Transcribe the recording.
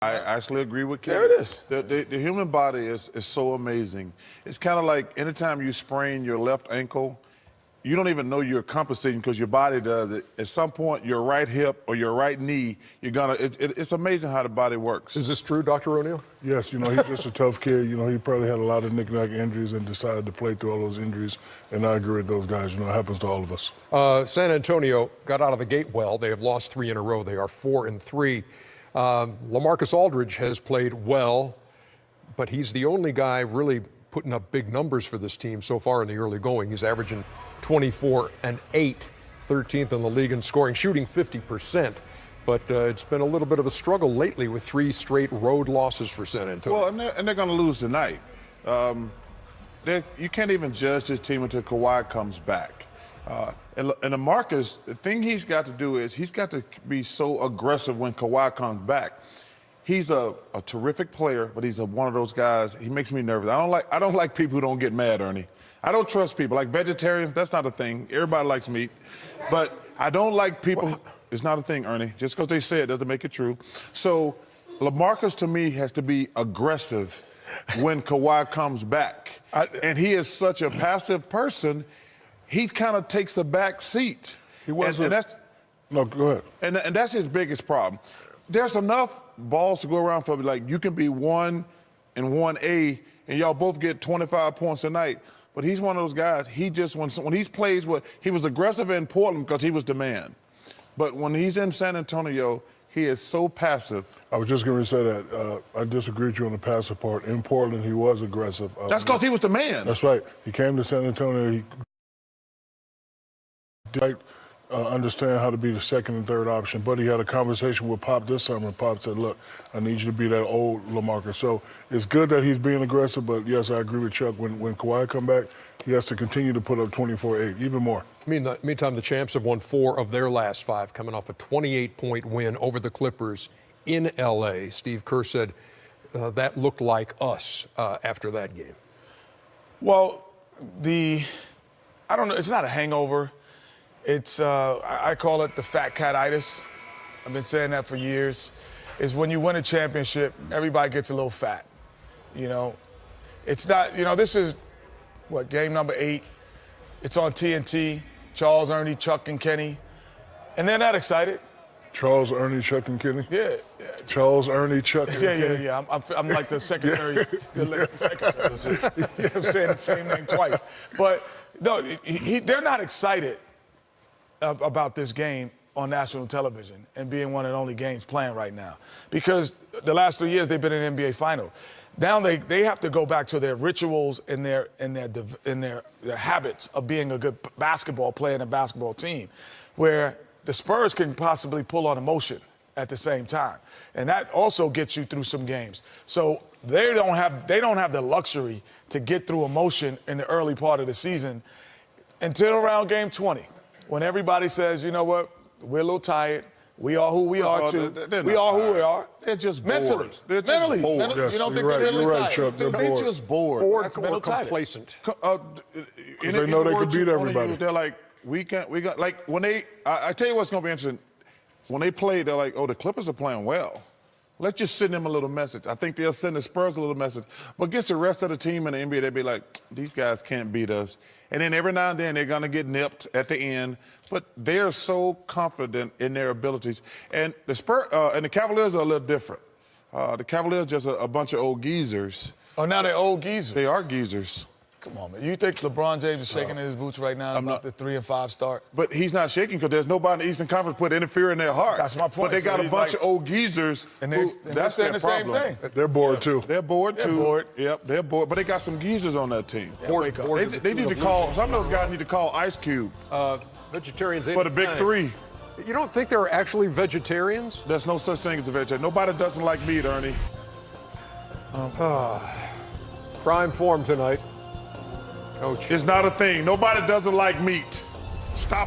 I actually agree with Kevin. There it is. The human body is so amazing. It's kind of like anytime you sprain your left ankle, you don't even know you're compensating because your body does it. At some point, your right hip or your right knee, it's amazing how the body works. Is this true, Dr. O'Neal? Yes, he's just a tough kid. He probably had a lot of knick-knack injuries and decided to play through all those injuries. And I agree with those guys. It happens to all of us. San Antonio got out of the gate well. They have lost 3 in a row. They are 4-3. LaMarcus Aldridge has played well, but he's the only guy really putting up big numbers for this team so far in the early going. He's averaging 24 and 8, 13th in the league in scoring, shooting 50%. But it's been a little bit of a struggle lately with 3 straight road losses for San Antonio. Well, and they're going to lose tonight. You can't even judge this team until Kawhi comes back. And LaMarcus, the thing he's got to do is he's got to be so aggressive when Kawhi comes back. He's a terrific player, but he's one of those guys. He makes me nervous. I don't like people who don't get mad, Ernie. I don't trust people. Like vegetarians, that's not a thing. Everybody likes meat. But I don't like people. It's not a thing, Ernie. Just because they say it doesn't make it true. So LaMarcus, to me, has to be aggressive when Kawhi comes back. And he is such a passive person, he kind of takes a back seat. He wasn't. No, go ahead. And that's his biggest problem. There's enough balls to go around for, like, you can be 1 and 1A, and y'all both get 25 points a night. But he's one of those guys, when he plays, he was aggressive in Portland because he was the man. But when he's in San Antonio, he is so passive. I was just going to say that. I disagree with you on the passive part. In Portland, he was aggressive. That's because he was the man. That's right. He came to San Antonio. He did understand how to be the second and third option. But he had a conversation with Pop this summer, and Pop said, look, I need you to be that old LaMarcus. So it's good that he's being aggressive, but yes, I agree with Chuck. When Kawhi come back, he has to continue to put up 24-8, even more. Meantime, the Champs have won 4 of their last 5, coming off a 28-point win over the Clippers in L.A. Steve Kerr said that looked like us after that game. Well, I don't know, it's not a hangover. It's, I call it the fat cat-itis. I've been saying that for years. Is when you win a championship, everybody gets a little fat. It's not, this is, game number 8. It's on TNT. Charles, Ernie, Chuck, and Kenny. And they're not excited. Charles, Ernie, Chuck, and Kenny? Yeah. Charles, Ernie, Chuck, and Kenny? Yeah. I'm like the secretary. I'm saying the same name twice. But, no, they're not excited about this game on national television and being one of the only games playing right now. Because the last 3 years they've been in the NBA final. Now they have to go back to their rituals and their habits of being a good basketball player and a basketball team, where the Spurs can possibly pull on emotion at the same time. And that also gets you through some games. So they don't have the luxury to get through emotion in the early part of the season until around game 20. When everybody says, you know what, we're a little tired. We are who we are, too. We are who we are. They're just mentally. bored. They're just bored. Yes, you don't think right, they're really right, tired? Chuck, they're They're bored. just bored. Bored That's or mental tired. complacent. They know they can beat everybody. They're like, we got, like, when I tell you what's going to be interesting. When they play, they're like, oh, the Clippers are playing well. Let's just send them a little message. I think they'll send the Spurs a little message. But against the rest of the team in the NBA, they'll be like, these guys can't beat us. And then every now and then they're going to get nipped at the end. But they're so confident in their abilities. And the and the Cavaliers are a little different. The Cavaliers just a bunch of old geezers. Oh, now they're old geezers. They are geezers. Come on, man. You think LeBron James is shaking in his boots right now about the 3 and 5 start? But he's not shaking because there's nobody in the Eastern Conference put interfere in their heart. That's my point. But they got a bunch of old geezers. And that's saying their the problem. same thing. They're bored, too. They're bored, too. They're bored. Yep, they're bored. But they got some geezers on that team. Yeah, wake up. They need to call, some of those guys need to call Ice Cube. Vegetarians for the big 3. You don't think they're actually vegetarians? There's no such thing as a vegetarian. Nobody doesn't like meat, Ernie. Prime form tonight. Coach. It's not a thing. Nobody doesn't like meat. Stop